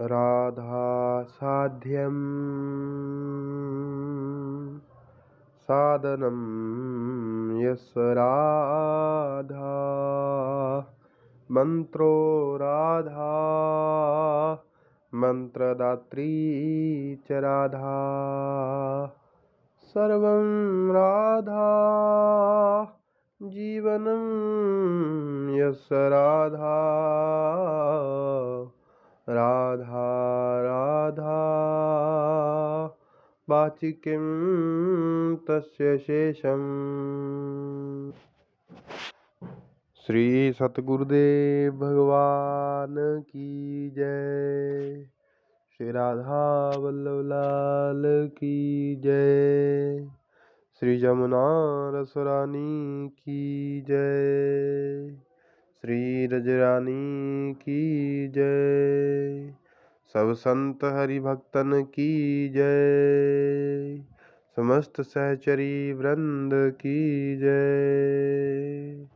राधा साध्यं साधनं यस्य राधा मंत्रो राधा मंत्रदात्री च राधा सर्वं राधा जीवनं यस्य राधा राधा राधा वाचि किं तस्य शेषम्। श्री सतगुरुदेव भगवान की जय। श्री राधा वल्लभ लाल की जय। श्री जमुना रसरानी की जय। श्री रजरानी की जय। सब संत हरि भक्तन की जय। समस्त सहचरी वृंद की जय।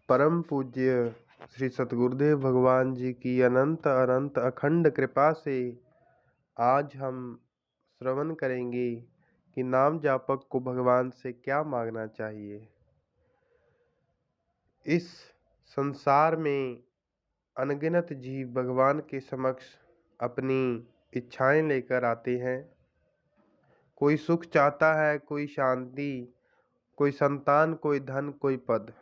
परम पूज्य श्री सतगुरुदेव भगवान जी की अनंत अनंत अखंड कृपा से आज हम श्रवण करेंगे कि नाम जापक को भगवान से क्या मांगना चाहिए। इस संसार में अनगिनत जीव भगवान के समक्ष अपनी इच्छाएं लेकर आते हैं। कोई सुख चाहता है, कोई शांति, कोई संतान, कोई धन, कोई पद।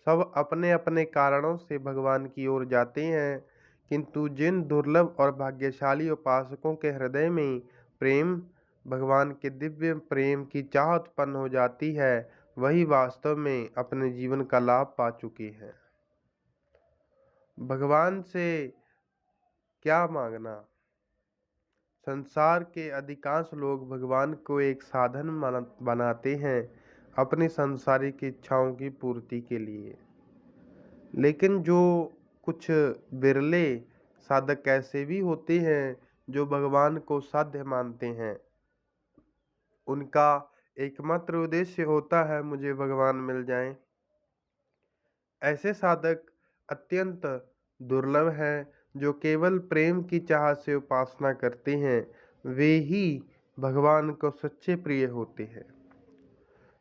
सब अपने अपने कारणों से भगवान की ओर जाते हैं, किंतु जिन दुर्लभ और भाग्यशाली उपासकों के हृदय में प्रेम, भगवान के दिव्य प्रेम की चाह उत्पन्न हो जाती है, वही वास्तव में अपने जीवन का लाभ पा चुके हैं। भगवान से क्या मांगना। संसार के अधिकांश लोग भगवान को एक साधन बनाते हैं अपनी सांसारिक इच्छाओं की पूर्ति के लिए। लेकिन जो कुछ बिरले साधक ऐसे भी होते हैं जो भगवान को साध्य मानते हैं। उनका एकमात्र उद्देश्य होता है मुझे भगवान मिल जाएं। ऐसे साधक अत्यंत दुर्लभ हैं जो केवल प्रेम की चाह से उपासना करते हैं। वे ही भगवान को सच्चे प्रिय होते हैं।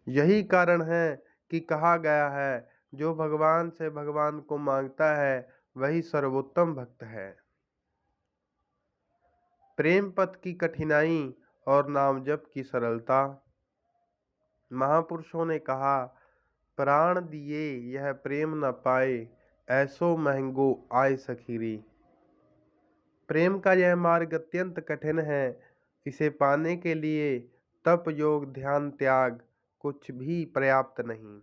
यही कारण है कि कहा गया है, जो भगवान से भगवान को मांगता है वही सर्वोत्तम भक्त है। प्रेम पथ की कठिनाई और नाम जप की सरलता। महापुरुषों ने कहा, प्राण दिए यह प्रेम न पाए, ऐसो महंगो आय सखीरी। प्रेम का यह मार्ग अत्यंत कठिन है। इसे पाने के लिए तप, योग, ध्यान, त्याग कुछ भी पर्याप्त नहीं।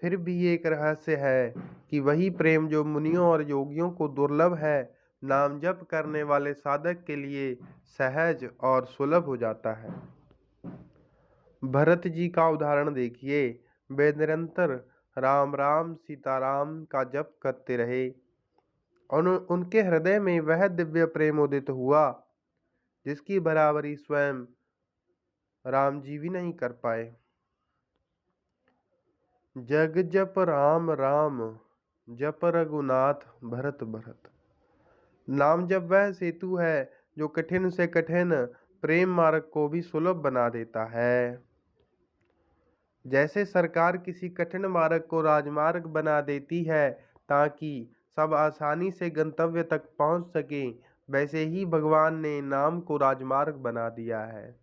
फिर भी एक रहस्य है कि वही प्रेम जो मुनियों और योगियों को दुर्लभ है, नाम जप करने वाले साधक के लिए सहज और सुलभ हो जाता है। भरत जी का उदाहरण देखिए। वे निरंतर राम राम सीताराम का जप करते रहे और उनके हृदय में वह दिव्य प्रेम उदित हुआ जिसकी बराबरी स्वयं राम जी भी नहीं कर पाए। जग जप राम राम, जप रघुनाथ भरत भरत। नाम जप वह सेतु है जो कठिन से कठिन प्रेम मार्ग को भी सुलभ बना देता है। जैसे सरकार किसी कठिन मार्ग को राजमार्ग बना देती है ताकि सब आसानी से गंतव्य तक पहुंच सके, वैसे ही भगवान ने नाम को राजमार्ग बना दिया है।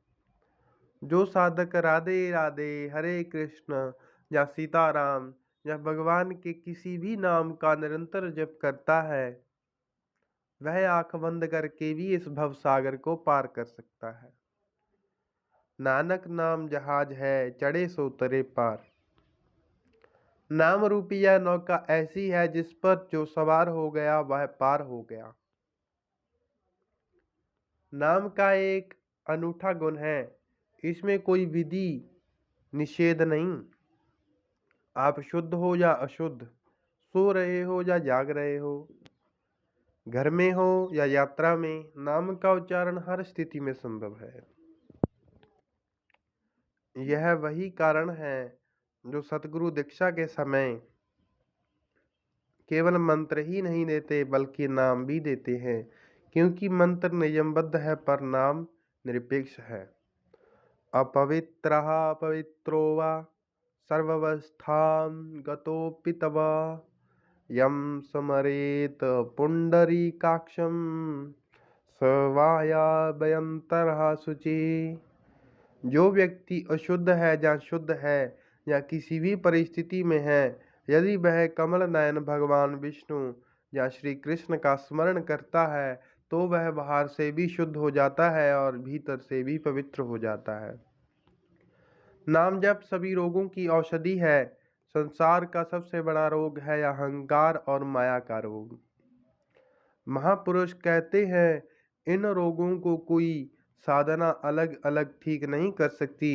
जो साधक राधे राधे, हरे कृष्ण या सीताराम या भगवान के किसी भी नाम का निरंतर जप करता है, वह आंख बंद करके भी इस भव सागर को पार कर सकता है। नानक नाम जहाज है, चढ़े सो तरे पार। नाम रूपी यह नौका ऐसी है जिस पर जो सवार हो गया वह पार हो गया। नाम का एक अनूठा गुण है, इसमें कोई विधि निषेध नहीं। आप शुद्ध हो या अशुद्ध, सो रहे हो या जाग रहे हो, घर में हो या यात्रा में, नाम का उच्चारण हर स्थिति में संभव है। यह वही कारण है जो सतगुरु दीक्षा के समय केवल मंत्र ही नहीं देते बल्कि नाम भी देते हैं, क्योंकि मंत्र नियमबद्ध है पर नाम निरपेक्ष है। अपवित्रः पवित्रो वा सर्वावस्थां गतोऽपि तव यं स्मरेत् पुण्डरीकाक्षं स वायाभयन्तरः शुचिः। जो व्यक्ति अशुद्ध है या शुद्ध है या किसी भी परिस्थिति में है, यदि वह कमल नयन भगवान विष्णु या श्री कृष्ण का स्मरण करता है तो वह बाहर से भी शुद्ध हो जाता है और भीतर से भी पवित्र हो जाता है। नाम जप सभी रोगों की औषधि है। संसार का सबसे बड़ा रोग है अहंकार और माया का रोग। महापुरुष कहते हैं, इन रोगों को कोई साधना अलग अलग ठीक नहीं कर सकती।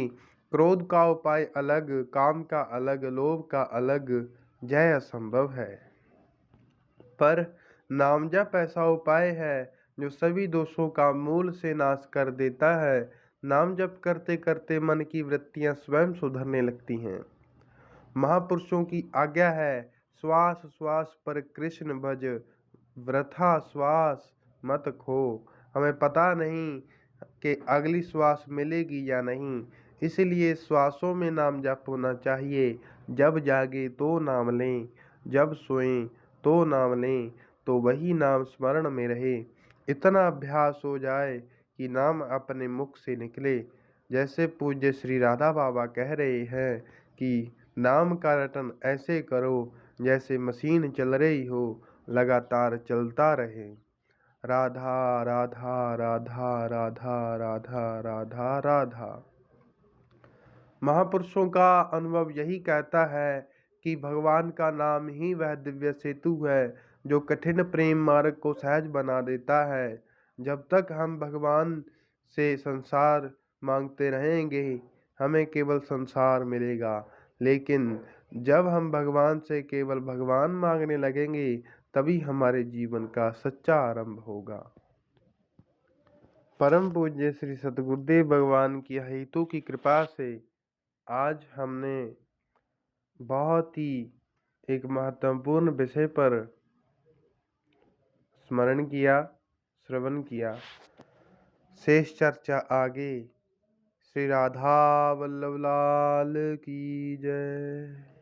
क्रोध का उपाय अलग, काम का अलग, लोभ का अलग, जय असंभव है। पर नाम जप ऐसा उपाय है जो सभी दोषों का मूल से नाश कर देता है। नाम जप करते करते मन की वृत्तियां स्वयं सुधरने लगती हैं। महापुरुषों की आज्ञा है, श्वास श्वास पर कृष्ण भज, वृथा श्वास मत खो। हमें पता नहीं कि अगली श्वास मिलेगी या नहीं, इसलिए श्वासों में नाम जप होना चाहिए। जब जागे तो नाम लें, जब सोएं तो नाम लें, तो वही नाम स्मरण में रहे। इतना अभ्यास हो जाए कि नाम अपने मुख से निकले। जैसे पूज्य श्री राधा बाबा कह रहे हैं कि नाम का रटन ऐसे करो जैसे मशीन चल रही हो, लगातार चलता रहे। राधा राधा राधा राधा राधा राधा राधा। महापुरुषों का अनुभव यही कहता है कि भगवान का नाम ही वह दिव्य सेतु है जो कठिन प्रेम मार्ग को सहज बना देता है। जब तक हम भगवान से संसार मांगते रहेंगे, हमें केवल संसार मिलेगा। लेकिन जब हम भगवान से केवल भगवान मांगने लगेंगे, तभी हमारे जीवन का सच्चा आरंभ होगा। परम पूज्य श्री सद्गुरुदेव भगवान की हेतु की कृपा से आज हमने बहुत ही एक महत्वपूर्ण विषय पर स्मरण किया, श्रवण किया। शेष चर्चा आगे। श्री राधा वल्लभ लाल की जय।